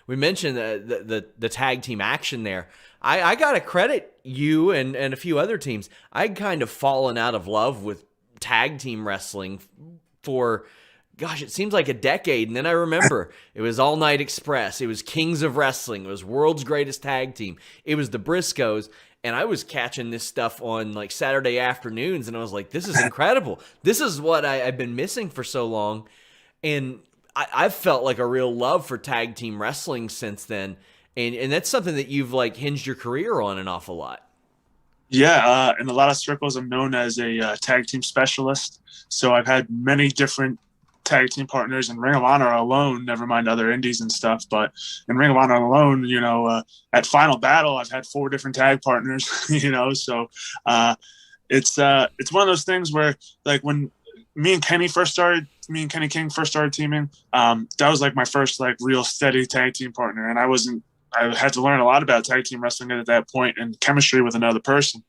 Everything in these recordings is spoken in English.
we mentioned the tag team action there. I got to credit you and a few other teams. I'd kind of fallen out of love with tag team wrestling for, gosh, it seems like a decade. And then I remember it was All Night Express. It was Kings of Wrestling. It was World's Greatest Tag Team. It was the Briscoes. And I was catching this stuff on like Saturday afternoons. And I was like, this is incredible. This is what I've been missing for so long. And I've felt like a real love for tag team wrestling since then. And that's something that you've like hinged your career on an awful lot. Yeah, in a lot of circles, I'm known as a tag team specialist. So I've had many different tag team partners in Ring of Honor alone, never mind other indies and stuff. But in Ring of Honor alone, at Final Battle, I've had 4 different tag partners, So it's one of those things where, like, when me and Kenny King first started teaming, that was like my first like real steady tag team partner. And I had to learn a lot about tag team wrestling at that point and chemistry with another person.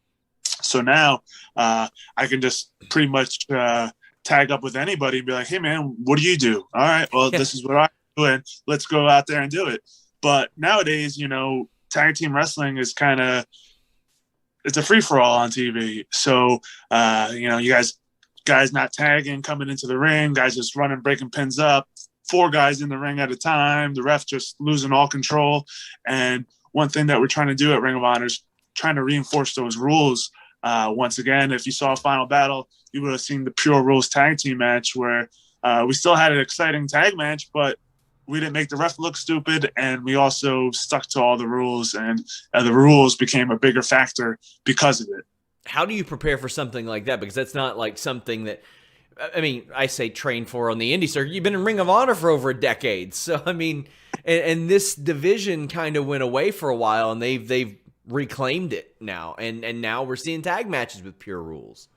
So now I can just pretty much tag up with anybody and be like, hey, man, what do you do? All right, well, this is what I do, and let's go out there and do it. But nowadays, tag team wrestling is it's a free-for-all on TV. So, you guys not tagging, coming into the ring, guys just running, breaking pins up, 4 guys in the ring at a time, the ref just losing all control. And one thing that we're trying to do at Ring of Honor is trying to reinforce those rules. Once again, if you saw Final Battle, you would have seen the Pure Rules tag team match where we still had an exciting tag match, but we didn't make the ref look stupid, and we also stuck to all the rules, and the rules became a bigger factor because of it. How do you prepare for something like that? Because that's not like something that, I mean, I say train for on the indie circuit. You've been in Ring of Honor for over a decade. So, I mean, and this division kind of went away for a while, and they've reclaimed it now. And now we're seeing tag matches with Pure Rules.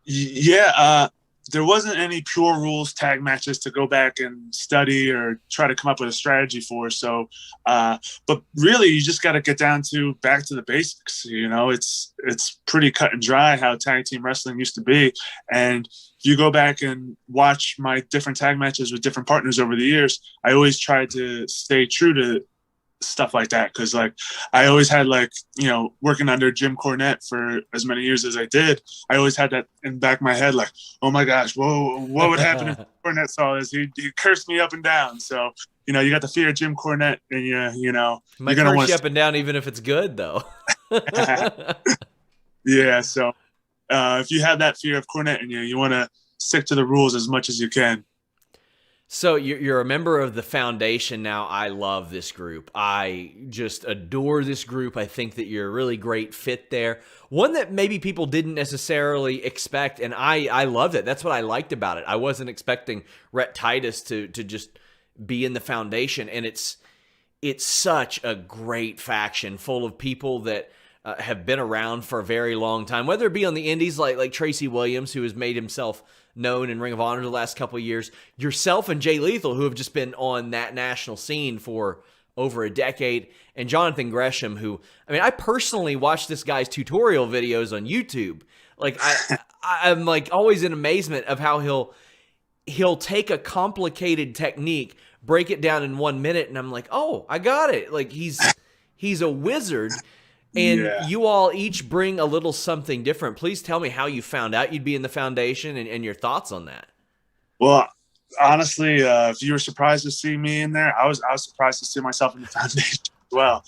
Yeah, there wasn't any Pure Rules tag matches to go back and study or try to come up with a strategy for. So, but really, you just got to get back to the basics. It's pretty cut and dry how tag team wrestling used to be. And if you go back and watch my different tag matches with different partners over the years, I always tried to stay true to stuff like that, because like I always had working under Jim Cornette for as many years as I did, I always had that in the back of my head, like, oh my gosh, whoa, what would happen if Cornette saw this? He cursed me up and down. So you got the fear of Jim Cornette, and might curse you up and down even if it's good though. Yeah, so if you have that fear of Cornette in you want to stick to the rules as much as you can. So you're a member of the foundation now. I love this group. I just adore this group. I think that you're a really great fit there. One that maybe people didn't necessarily expect, and I loved it. That's what I liked about it. I wasn't expecting Rhett Titus to just be in the foundation, and it's such a great faction full of people that have been around for a very long time, whether it be on the indies like Tracy Williams, who has made himself known in Ring of Honor the last couple of years, yourself and Jay Lethal, who have just been on that national scene for over a decade, and Jonathan Gresham, who, I mean, I personally watch this guy's tutorial videos on YouTube. Like I'm like always in amazement of how he'll take a complicated technique, break it down in 1 minute, and I'm like, oh, I got it. Like he's a wizard. And you all each bring a little something different. Please tell me how you found out you'd be in the foundation and your thoughts on that. Well, honestly, if you were surprised to see me in there, I was surprised to see myself in the foundation as well.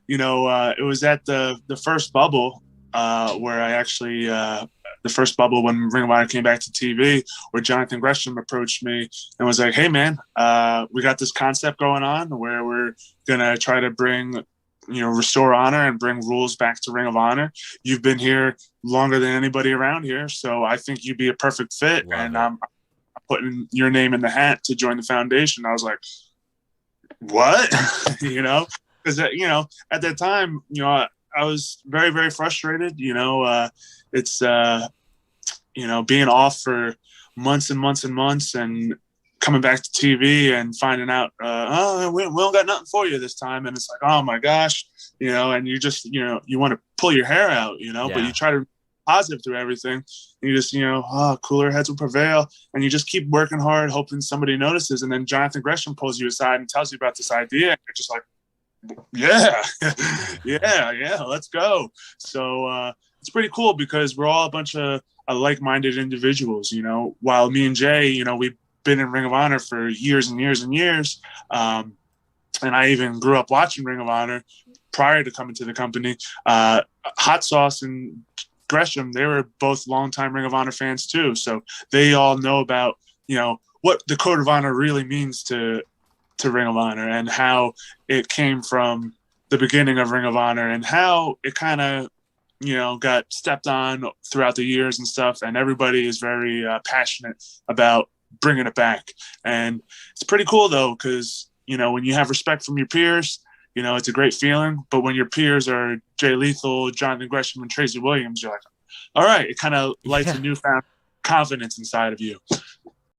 It was at the first bubble where I actually the first bubble when Ring of Honor came back to TV, where Jonathan Gresham approached me and was like, hey, man, we got this concept going on where we're going to try to bring restore honor and bring rules back to Ring of Honor. You've been here longer than anybody around here, so I think you'd be a perfect fit. I'm putting your name in the hat to join the foundation. I was like, what? Because at that time, I was very, very frustrated. It's being off for months and months and months, and coming back to TV and finding out, we don't got nothing for you this time. And it's like, oh my gosh, and you just, you want to pull your hair out, but you try to positive through everything. And you just, cooler heads will prevail. And you just keep working hard, hoping somebody notices. And then Jonathan Gresham pulls you aside and tells you about this idea. And you're just like, yeah, yeah, let's go. So it's pretty cool because we're all a bunch of like-minded individuals, while me and Jay, we've been in Ring of Honor for years and years and years. And I even grew up watching Ring of Honor prior to coming to the company. Hot Sauce and Gresham, they were both longtime Ring of Honor fans too. So they all know about, what the Code of Honor really means to Ring of Honor and how it came from the beginning of Ring of Honor and how it kind of, got stepped on throughout the years and stuff. And everybody is very passionate about bringing it back. And it's pretty cool though, because, when you have respect from your peers, it's a great feeling. But when your peers are Jay Lethal, Jonathan Gresham, and Tracy Williams, you're like, all right, it kind of lights a newfound confidence inside of you.